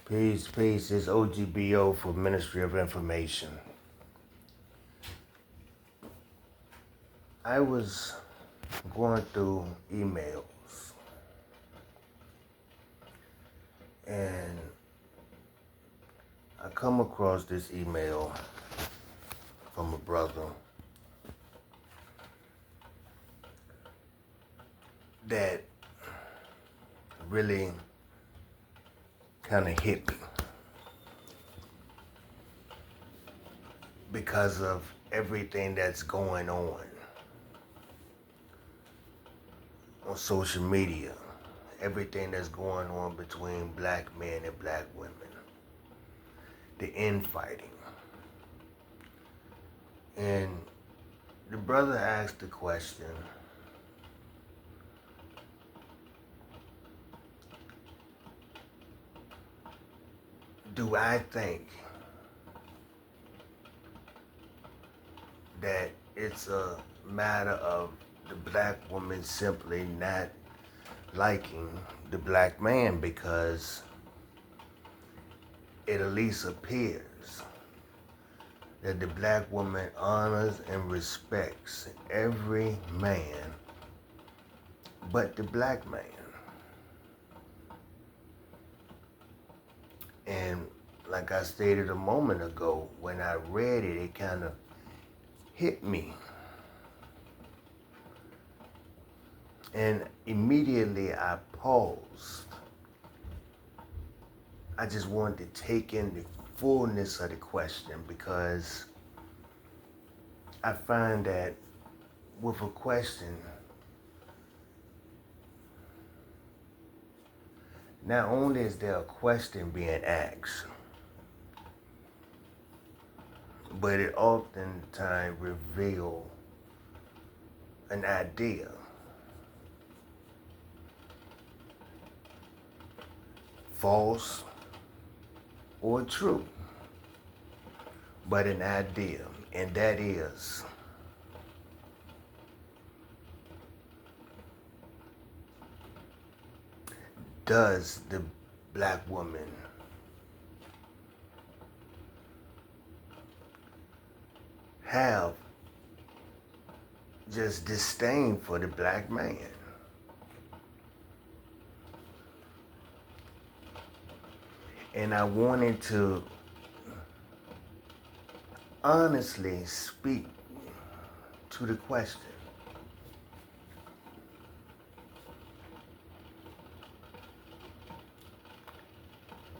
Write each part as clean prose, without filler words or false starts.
Peace, peace. It's O.G.B.O for Ministry of Information. I was going through emails and I come across this email from a brother that really kind of hit me because of everything that's going on social media, everything that's going on between black men and black women, the infighting. And the brother asked the question, do I think that it's a matter of the black woman simply not liking the black man because it at least appears that the black woman honors and respects every man but the black man? And like I stated a moment ago, when I read it, it kind of hit me. And immediately I paused. I just wanted to take in the fullness of the question because I find that with a question, not only is there a question being asked, but it oftentimes reveals an idea. False or true, but an idea, and that is, does the black woman have just disdain for the black man? And I wanted to honestly speak to the question.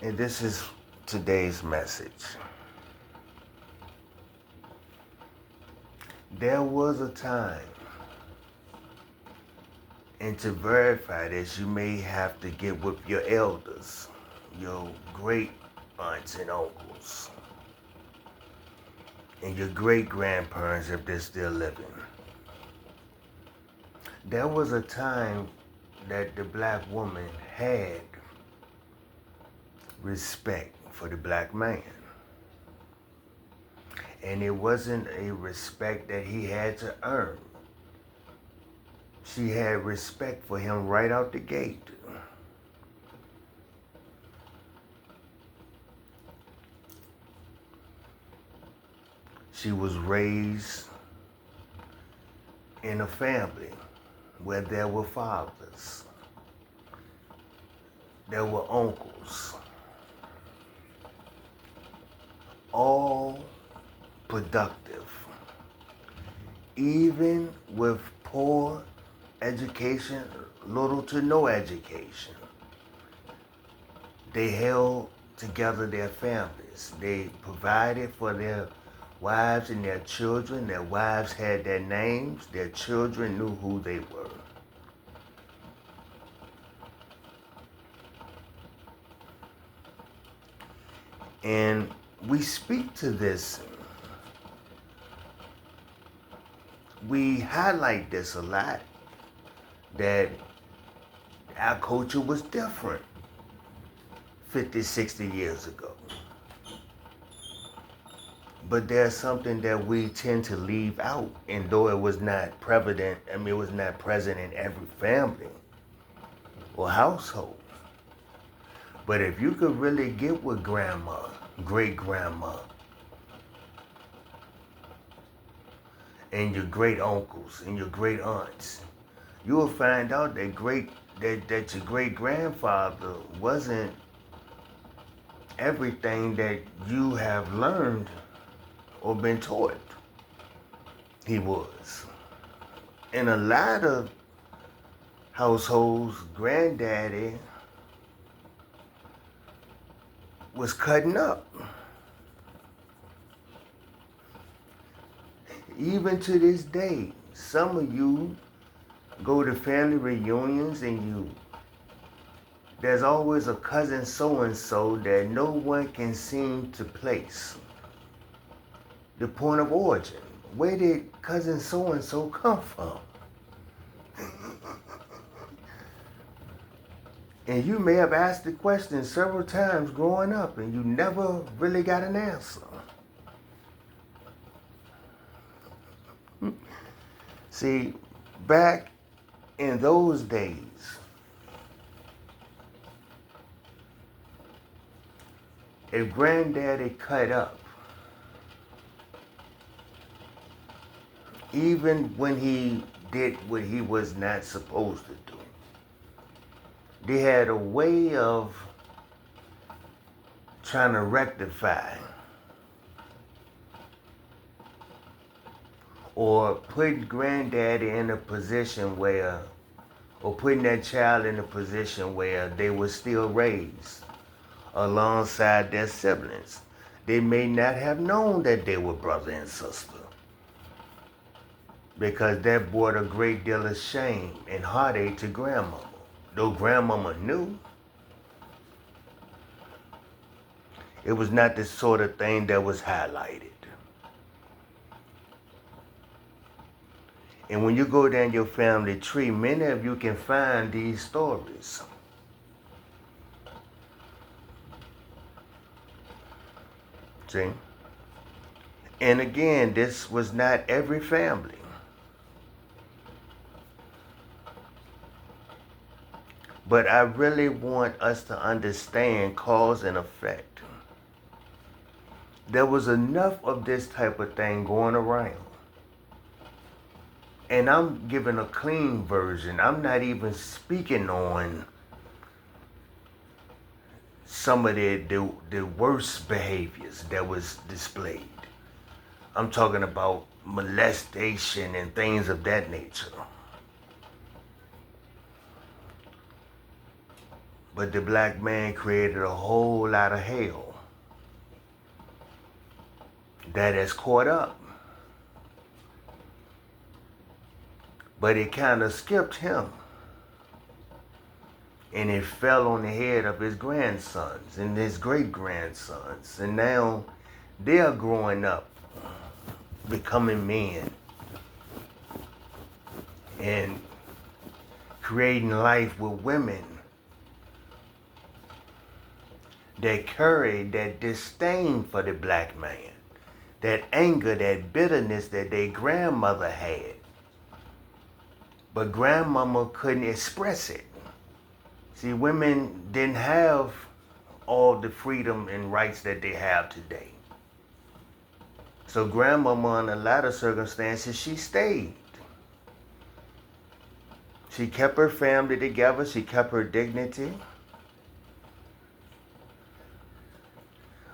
And this is today's message. There was a time, and to verify this, you may have to get with your elders, your great aunts and uncles, and your great grandparents if they're still living. There was a time that the black woman had respect for the black man. And it wasn't a respect that he had to earn. She had respect for him right out the gate. She was raised in a family where there were fathers, there were uncles, all productive, even with poor education, little to no education. They held together their families. They provided for their wives and their children. Their wives had their names. Their children knew who they were. And we speak to this. We highlight this a lot, that our culture was different 50, 60 years ago. But there's something that we tend to leave out, and though it was not prevalent, it was not present in every family or household. But if you could really get with grandma, great grandma, and your great uncles and your great aunts, you will find out that your great grandfather wasn't everything that you have learned or been taught he was. In a lot of households, granddaddy was cutting up. Even to this day, some of you go to family reunions and there's always a cousin so-and-so that no one can seem to place the point of origin. Where did cousin so-and-so come from? And you may have asked the question several times growing up and you never really got an answer. See, back in those days, if granddaddy cut up, even when he did what he was not supposed to do, they had a way of trying to rectify or put granddaddy in a position where, or putting that child in a position where they were still raised alongside their siblings. They may not have known that they were brother and sister, because that brought a great deal of shame and heartache to grandmama. Though grandmama knew, it was not the sort of thing that was highlighted. And when you go down your family tree, many of you can find these stories. See? And again, this was not every family. But I really want us to understand cause and effect. There was enough of this type of thing going around. And I'm giving a clean version. I'm not even speaking on some of the worst behaviors that was displayed. I'm talking about molestation and things of that nature. But the black man created a whole lot of hell that has caught up. But it kind of skipped him. And it fell on the head of his grandsons and his great-grandsons. And now they are growing up, becoming men, and creating life with women that carry that disdain for the black man, that anger, that bitterness that their grandmother had. But grandmama couldn't express it. See, women didn't have all the freedom and rights that they have today. So grandmama, in a lot of circumstances, she stayed. She kept her family together. She kept her dignity.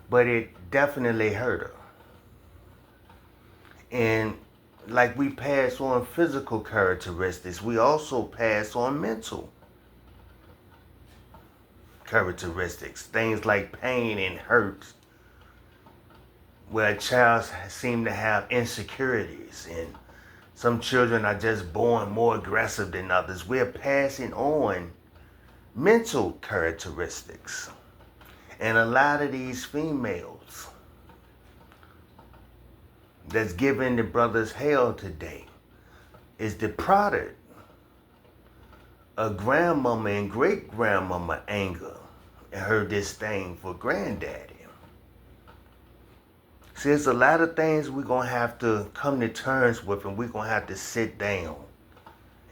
But it definitely hurt her. And like we pass on physical characteristics, we also pass on mental characteristics. Things like pain and hurt, where a child seems to have insecurities, and some children are just born more aggressive than others. We're passing on mental characteristics. And a lot of these females that's giving the brothers hell today is the product of grandmama and great-grandmama anger and her disdain for granddaddy. See, there's a lot of things we're going to have to come to terms with, and we're going to have to sit down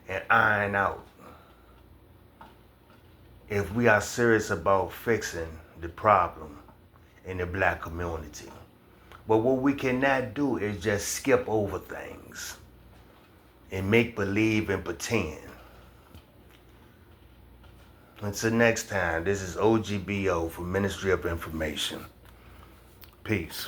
and iron out. if we are serious about fixing the problem in the black community. But what we cannot do is just skip over things and make believe and pretend. Until next time, this is O.G.B.O for Ministry of Information. Peace.